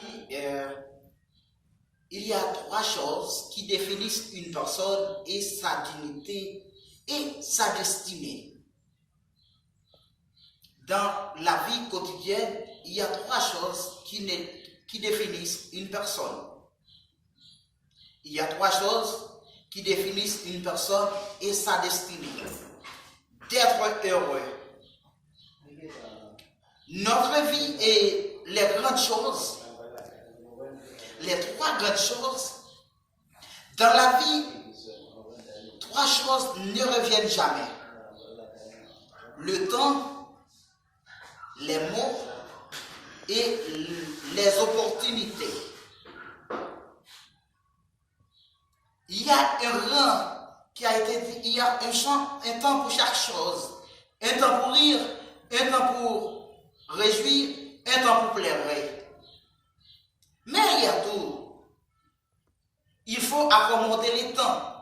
Euh, il y a trois choses qui définissent une personne et sa dignité et sa destinée. Dans la vie quotidienne, il y a trois choses qui définissent une personne. Il y a trois choses qui définissent une personne et sa destinée. D'être heureux. Notre vie et les grandes choses, les trois grandes choses, dans la vie, trois choses ne reviennent jamais. Le temps, les mots et les opportunités. Il y a un rang qui a été dit, il y a un temps pour chaque chose. Un temps pour rire, un temps pour réjouir, un temps pour pleurer. Mais il y a tout. Il faut accommoder les temps.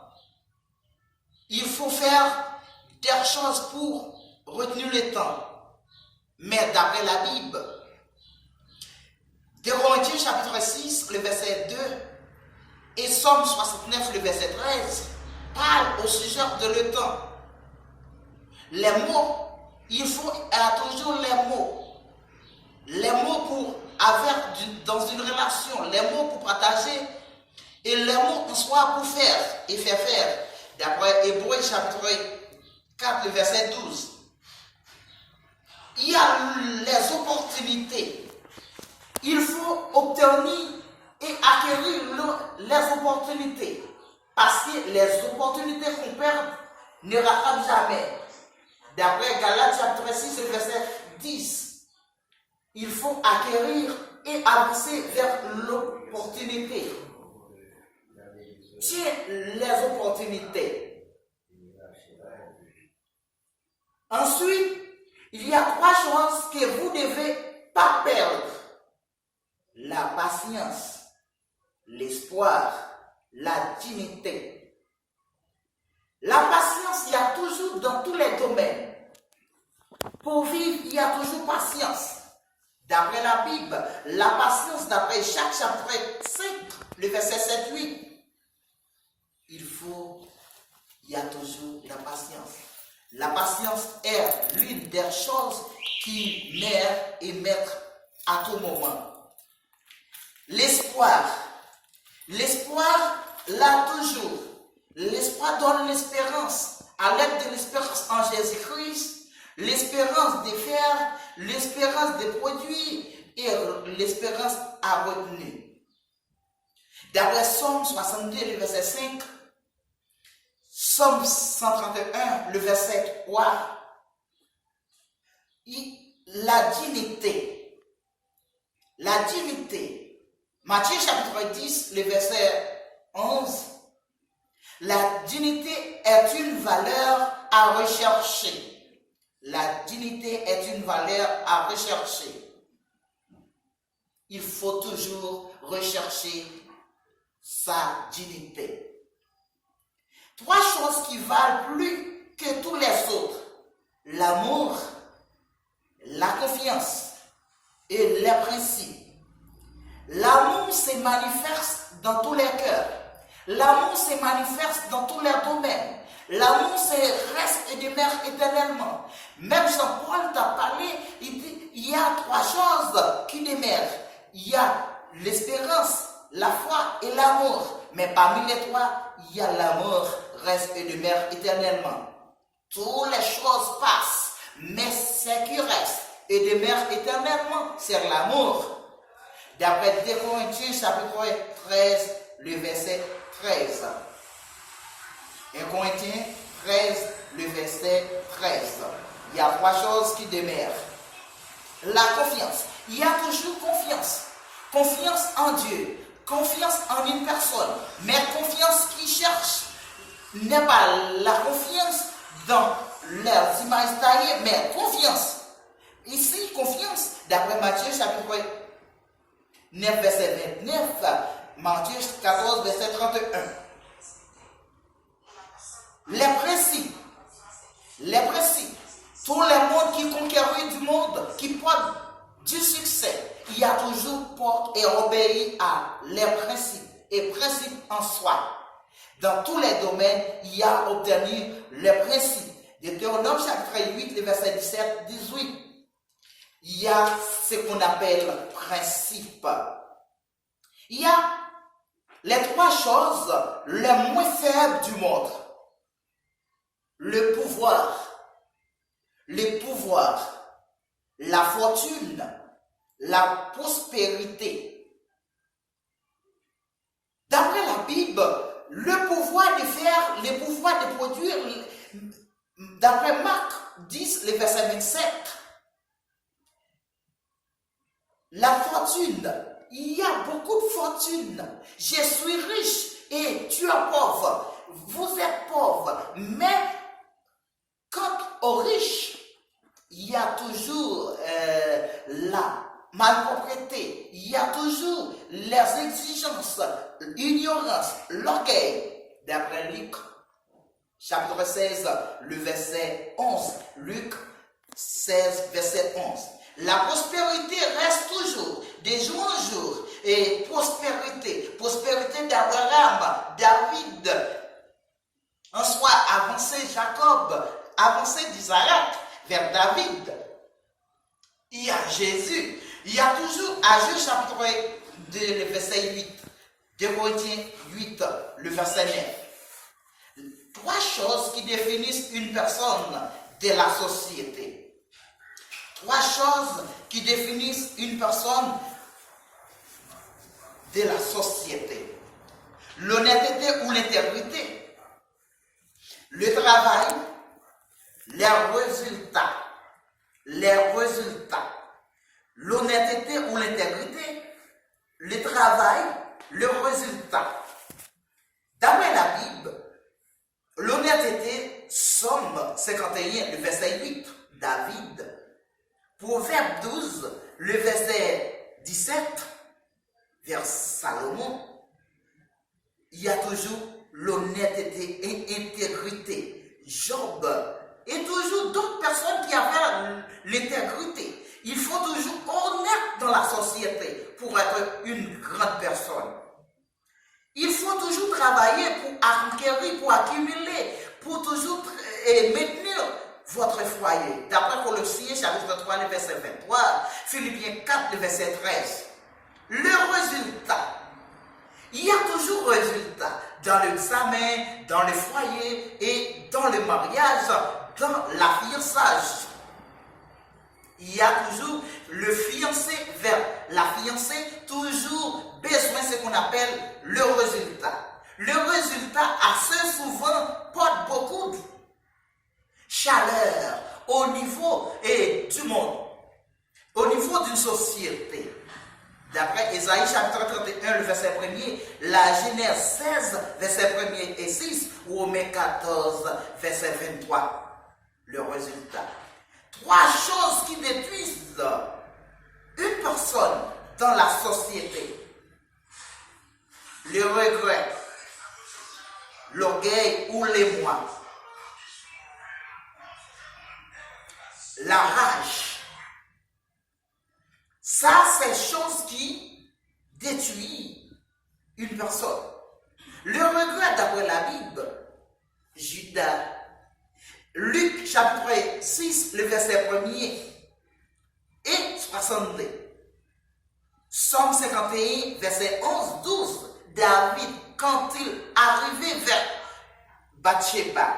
Il faut faire des choses pour retenir le temps. Mais d'après la Bible, 2 Corinthiens chapitre 6, le verset 2, et Somme 69, le verset 13, parle au sujet de le temps. Les mots, il faut toujours les mots. Les mots pour avoir dans une relation, les mots pour partager, et les mots en soi pour faire et faire faire. D'après Hébreux chapitre 4, le verset 12. Il y a les opportunités. Il faut obtenir et acquérir les opportunités. Parce que les opportunités qu'on perd ne rattrapent jamais. D'après Galates chapitre 6, verset 10, il faut acquérir et avancer vers l'opportunité. Tiens les opportunités. Ensuite, il y a trois choses que vous ne devez pas perdre. La patience, l'espoir, la dignité. La patience, il y a toujours dans tous les domaines. Pour vivre, il y a toujours patience. D'après la Bible, la patience, d'après Jacques chapitre 5, le verset 7-8, il y a toujours la patience. La patience est l'une des choses qui mère et maître à tout moment. L'espoir. L'espoir, là toujours. L'espoir donne l'espérance. À l'aide de l'espérance en Jésus-Christ, l'espérance de faire, l'espérance de produire et l'espérance à retenir. D'après Somme 62, le verset 5, Somme 131, le verset 3, la dignité. La dignité. Matthieu chapitre 10, le verset 11. La dignité est une valeur à rechercher. La dignité est une valeur à rechercher. Il faut toujours rechercher sa dignité. Trois choses qui valent plus que tous les autres. L'amour, la confiance et les principes. L'amour se manifeste dans tous les cœurs. L'amour se manifeste dans tous les domaines. L'amour se reste et demeure éternellement. Même Jean-Paul t'a parlé, il dit, il y a trois choses qui demeurent. Il y a l'espérance, la foi et l'amour. Mais parmi les trois, il y a l'amour, reste et demeure éternellement. Toutes les choses passent, mais ce qui reste et demeure éternellement, c'est l'amour. D'après 2 Corinthiens chapitre 13, le verset 13. 1 Corinthiens 13, le verset 13. Il y a trois choses qui demeurent. La confiance. Il y a toujours confiance. Confiance en Dieu. Confiance en une personne. Mais confiance qui cherche n'est pas la confiance dans leurs images taillées, mais confiance. Ici, confiance, d'après Matthieu chapitre 9, verset 29, Matthieu 14, verset 31. Les principes, tout le monde qui conquérit du monde, qui porte du succès, il y a toujours porte et obéit à les principes et principes en soi. Dans tous les domaines, il y a obtenu les principes. Deutéronome chapitre 8, le verset 17-18. Il y a ce qu'on appelle principe. Il y a les trois choses les moins faibles du monde. Le pouvoir, les pouvoirs, la fortune, la prospérité. D'après la Bible, le pouvoir de faire, le pouvoir de produire, d'après Marc 10, le verset 27, la fortune, il y a beaucoup de fortune. Je suis riche et tu es pauvre. Vous êtes pauvre. Mais quant aux riches, il y a toujours la malpropreté, il y a toujours les exigences, l'ignorance, l'orgueil. D'après Luc, chapitre 16, le verset 11. Luc 16, verset 11. La prospérité reste toujours, de jour en jour, et prospérité d'Abraham, David, en soi avancé Jacob, avancé d'Isaac vers David. Il y a Jésus. Il y a toujours Ageu chapitre 2, le verset 8. 2 Corinthiens 8, le verset 9. Trois choses qui définissent une personne de la société. Trois choses qui définissent une personne de la société. L'honnêteté ou l'intégrité. Le travail. Les résultats. Les résultats. L'honnêteté ou l'intégrité. Le travail. Le résultat. D'après la Bible, l'honnêteté, Somme 51, le verset 8, David. Proverbe 12, le verset 17, vers Salomon. Il y a toujours l'honnêteté et l'intégrité. Job et toujours d'autres personnes qui avaient l'intégrité. Il faut toujours honnête dans la société pour être une grande personne. Il faut toujours travailler pour acquérir, pour accumuler, pour toujours maintenir votre foyer. D'après Colossiens chapitre 3, le verset 23, Philippiens 4, le verset 13. Le résultat. Il y a toujours résultat dans l'examen, dans le foyer et dans le mariage, dans la fiançage. Il y a toujours le fiancé vers la fiancée, toujours besoin de ce qu'on appelle le résultat. Le résultat, assez souvent, porte beaucoup de chaleur au niveau du monde, au niveau d'une société. D'après Ésaïe chapitre 31, le verset 1er, la Genèse 16, verset 1er et 6, ou Romains 14, verset 23. Le résultat. Trois choses qui détruisent une personne dans la société. Le regret, l'orgueil ou l'émoi. La rage. Ça, c'est choses qui détruisent une personne. Le regret, d'après la Bible, Judas, Luc chapitre 6, le verset 1er et 62. Somme 51, verset 11, 12. David, quand il arrivait vers Bathsheba,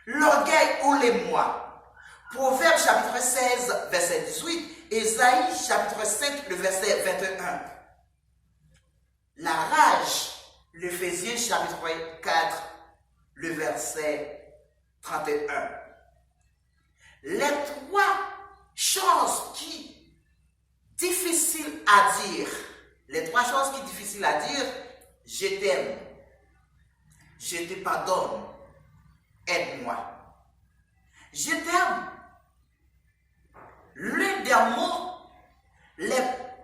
l'orgueil ou l'émoi. Proverbe chapitre 16, verset 18. Ésaïe chapitre 5, le verset 21. La rage. L'Éphésiens chapitre 4, le verset 31. Les trois choses qui difficiles à dire. Les trois choses qui sont difficiles à dire. Je t'aime. Je te pardonne. Aide-moi. Je t'aime. L'un des mots les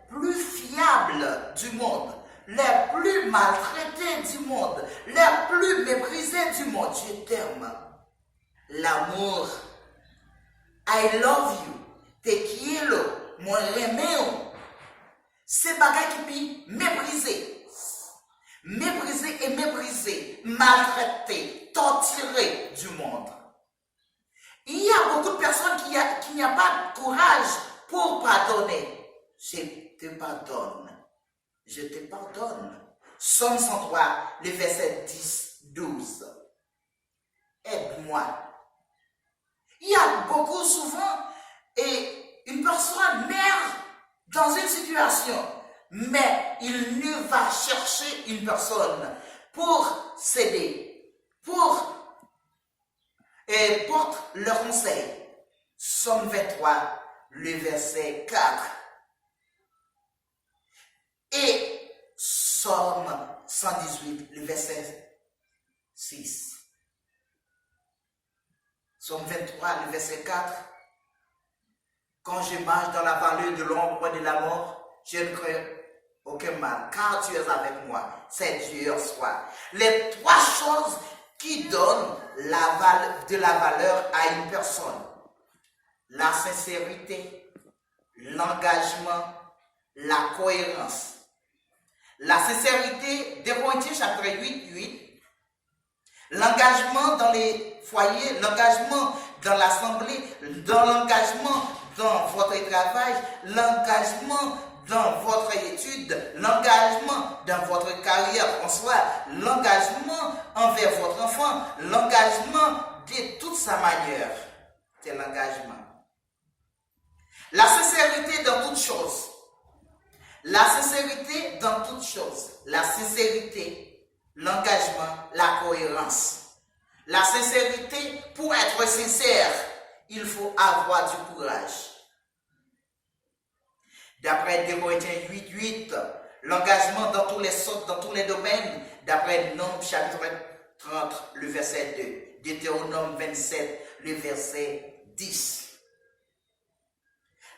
plus fiables du monde, les plus maltraités du monde, les plus méprisés du monde. Je t'aime. L'amour. I love you. Te quiero. moi remets, c'est bagay qui puis mépriser. Mépriser et mépriser, maltraiter, torturer du monde. Il y a beaucoup de personnes qui n'ont pas de courage pour pardonner. Je te pardonne. Je te pardonne. Somme 103, le verset 10, 12. Aide-moi. Il y a beaucoup souvent, et une personne meurt dans une situation, mais il ne va chercher une personne pour s'aider, pour porte le conseil. Somme 23, le verset 4. Et Somme 118, le verset 6. Somme 23, le verset 4. Quand je marche dans la vallée de l'ombre de la mort, je ne crains aucun mal, car tu es avec moi. C'est Dieu soit. Les trois choses qui donnent de la valeur à une personne. La sincérité, l'engagement, la cohérence. La sincérité, 2 Corinthiens chapitre 8. L'engagement dans les foyers, l'engagement dans l'assemblée, l'engagement dans votre travail, l'engagement dans votre étude, l'engagement dans votre carrière en soi, l'engagement envers votre enfant, l'engagement de toute sa manière. C'est l'engagement. La sincérité dans toutes choses. La sincérité dans toutes choses. La sincérité, l'engagement, la cohérence. La sincérité, pour être sincère, il faut avoir du courage. D'après 2 Corinthiens 8, l'engagement dans tous les sortes, dans tous les domaines, d'après Nombre chapitre 30, le verset 2, Deutéronome 27, le verset 10.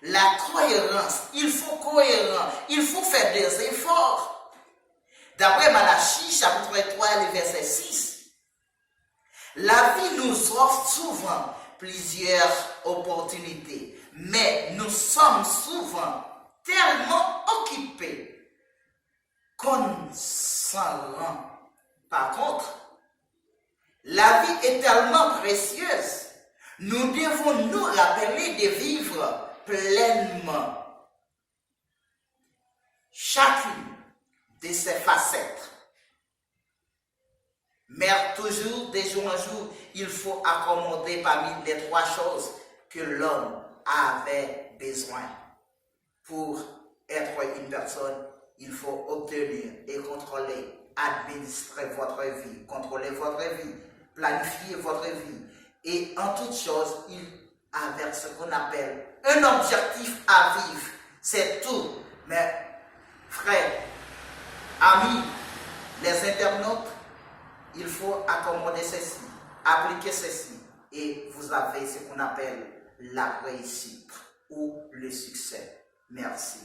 La cohérence, il faut cohérent, il faut faire des efforts. D'après Malachie chapitre 3, le verset 6, la vie nous offre souvent plusieurs opportunités, mais nous sommes souvent tellement occupés qu'on s'en rend pas compte. La vie est tellement précieuse. Nous devons nous rappeler de vivre pleinement chacune de ces facettes. Mais toujours, de jour en jour, il faut accommoder parmi les trois choses que l'homme avait besoin. Pour être une personne, il faut obtenir et contrôler, administrer votre vie, contrôler votre vie, planifier votre vie. Et en toute chose, il avait ce qu'on appelle un objectif à vivre. C'est tout. Mais frères, amis, les internautes, il faut accommoder ceci, appliquer ceci. Et vous avez ce qu'on appelle la réussite ou le succès. Merci.